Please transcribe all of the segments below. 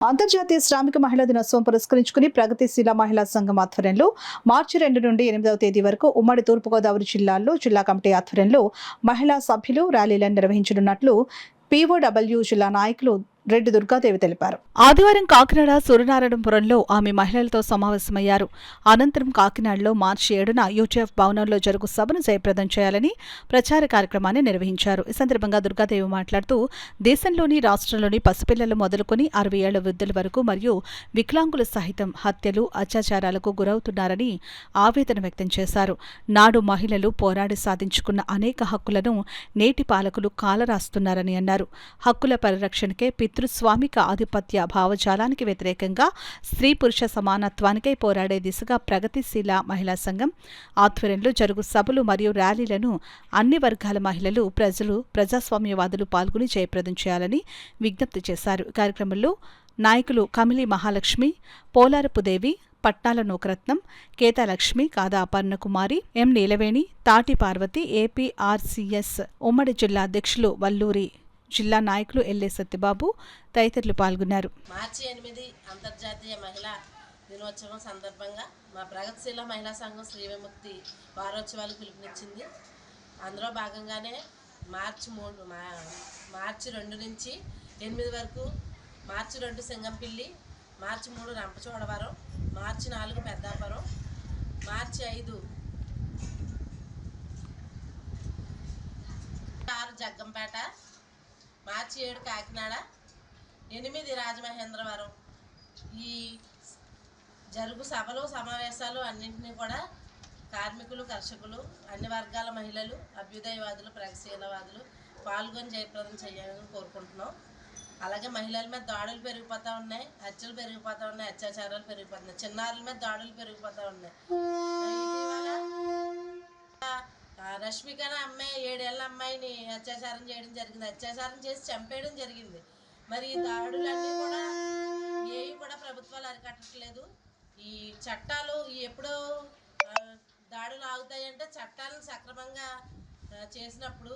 అంతర్జాతీయ శ్రామిక మహిళా దినోత్సవం పురస్కరించుకుని ప్రగతిశీల మహిళా సంఘం ఆధ్వర్యంలో మార్చి 2 నుండి 8వ తేదీ వరకు ఉమ్మడి తూర్పుగోదావరి జిల్లాల్లో జిల్లా కమిటీ ఆధ్వర్యంలో మహిళా సభ్యులు ర్యాలీలను నిర్వహించనున్నట్లు పీఓడబ్ల్యూ జిల్లా నాయకులు రెడ్డి దుర్గాదేవి తెలిపారు. ఆదివారం కాకినాడ సూర్యనారాయణపురంలో ఆమె మహిళలతో సమావేశమయ్యారు. అనంతరం కాకినాడలో మార్చి 7న యూటీఎఫ్ భవనంలో జరుగు సభను జయప్రదం చేయాలని ప్రచార కార్యక్రమాన్ని నిర్వహించారు. ఈ సందర్భంగా దుర్గాదేవి మాట్లాడుతూ దేశంలోని రాష్ట్రంలోని పసిపిల్లలు మొదలుకొని 60 ఏళ్ల వృద్ధుల వరకు మరియు వికలాంగులు సహితం హత్యలు అత్యాచారాలకు గురవుతున్నారని ఆవేదన వ్యక్తం చేశారు. నాడు మహిళలు పోరాడి సాధించుకున్న అనేక హక్కులను నేటి పాలకులు కాలరాస్తున్నారని అన్నారు. హక్కుల పరిరక్షణకే పితృస్వామిక ఆధిపత్య భావజాలానికి వ్యతిరేకంగా స్త్రీ పురుష సమానత్వానికై పోరాడే దిశగా ప్రగతిశీల మహిళా సంఘం ఆధ్వర్యంలో జరుగు సభలు మరియు ర్యాలీలను అన్ని వర్గాల మహిళలు ప్రజాస్వామ్యవాదులు పాల్గొని జయప్రదం చేయాలని విజ్ఞప్తి చేశారు. కార్యక్రమంలో నాయకులు కమిలి మహాలక్ష్మి, పోలారపు దేవి, పట్నాల నూకరత్నం, కేతాలక్ష్మి, కాదా అపర్ణకుమారి, ఎం నీలవేణి, తాటి పార్వతి, ఏపీఆర్సీఎస్ ఉమ్మడి జిల్లా అధ్యక్షులు వల్లూరి జిల్లా నాయకులు ఎల్ఏ సత్యబాబు తదితరులు పాల్గొన్నారు. మార్చి 8 అంతర్జాతీయ మహిళా దినోత్సవం సందర్భంగా మా ప్రగతిశీల మహిళా సంఘం శ్రీ విముక్తి వారోత్సవాలు పిలుపునిచ్చింది. అందులో భాగంగానే మార్చి 2 నుంచి 8 వరకు మార్చి 2 సింగంపిల్లి, మార్చి 3 రంపచోడవరం, మార్చి 4 పెద్దాపురం, మార్చి 5 జగ్గంపేట, మార్చి 7 కాకినాడ, 8 రాజమహేంద్రవరం. ఈ జరుగు సభలు సమావేశాలు అన్నింటినీ కూడా కార్మికులు, కర్షకులు, అన్ని వర్గాల మహిళలు, అభ్యుదయవాదులు, ప్రగతిశీలవాదులు పాల్గొని జయప్రదం చేయాలని కోరుకుంటున్నాం. అలాగే మహిళల మీద దాడులు పెరిగిపోతూ ఉన్నాయి, హత్యలు పెరిగిపోతూ ఉన్నాయి, అత్యాచారాలు పెరిగిపోతున్నాయి, చిన్నారుల మీద దాడులు పెరిగిపోతూ ఉన్నాయి. రష్మిక అనే అమ్మాయి 7 ఏళ్ల అమ్మాయిని అత్యాచారం చేయడం జరిగింది, అత్యాచారం చేసి చంపేయడం జరిగింది. మరి ఈ దాడులన్నీ కూడా ఏవి కూడా ప్రభుత్వాలు అరికట్టట్లేదు. ఈ చట్టాలు ఎప్పుడో దాడులు ఆగుతాయంటే చట్టాలను సక్రమంగా చేసినప్పుడు,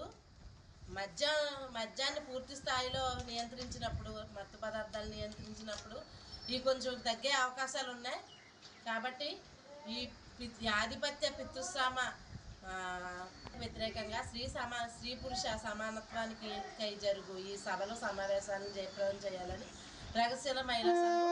మద్యాన్ని పూర్తి స్థాయిలో నియంత్రించినప్పుడు, మత్తు పదార్థాలు నియంత్రించినప్పుడు ఇవి కొంచెం తగ్గే అవకాశాలు ఉన్నాయి. కాబట్టి ఈ ఆధిపత్య పితృస్వామ వ్యతిరేకంగా స్త్రీ పురుష సమానత్వానికి జరుగు ఈ సభలు సమావేశాలను జయప్రదం చేయాలని ప్రగతిశీల మహిళా సంఘం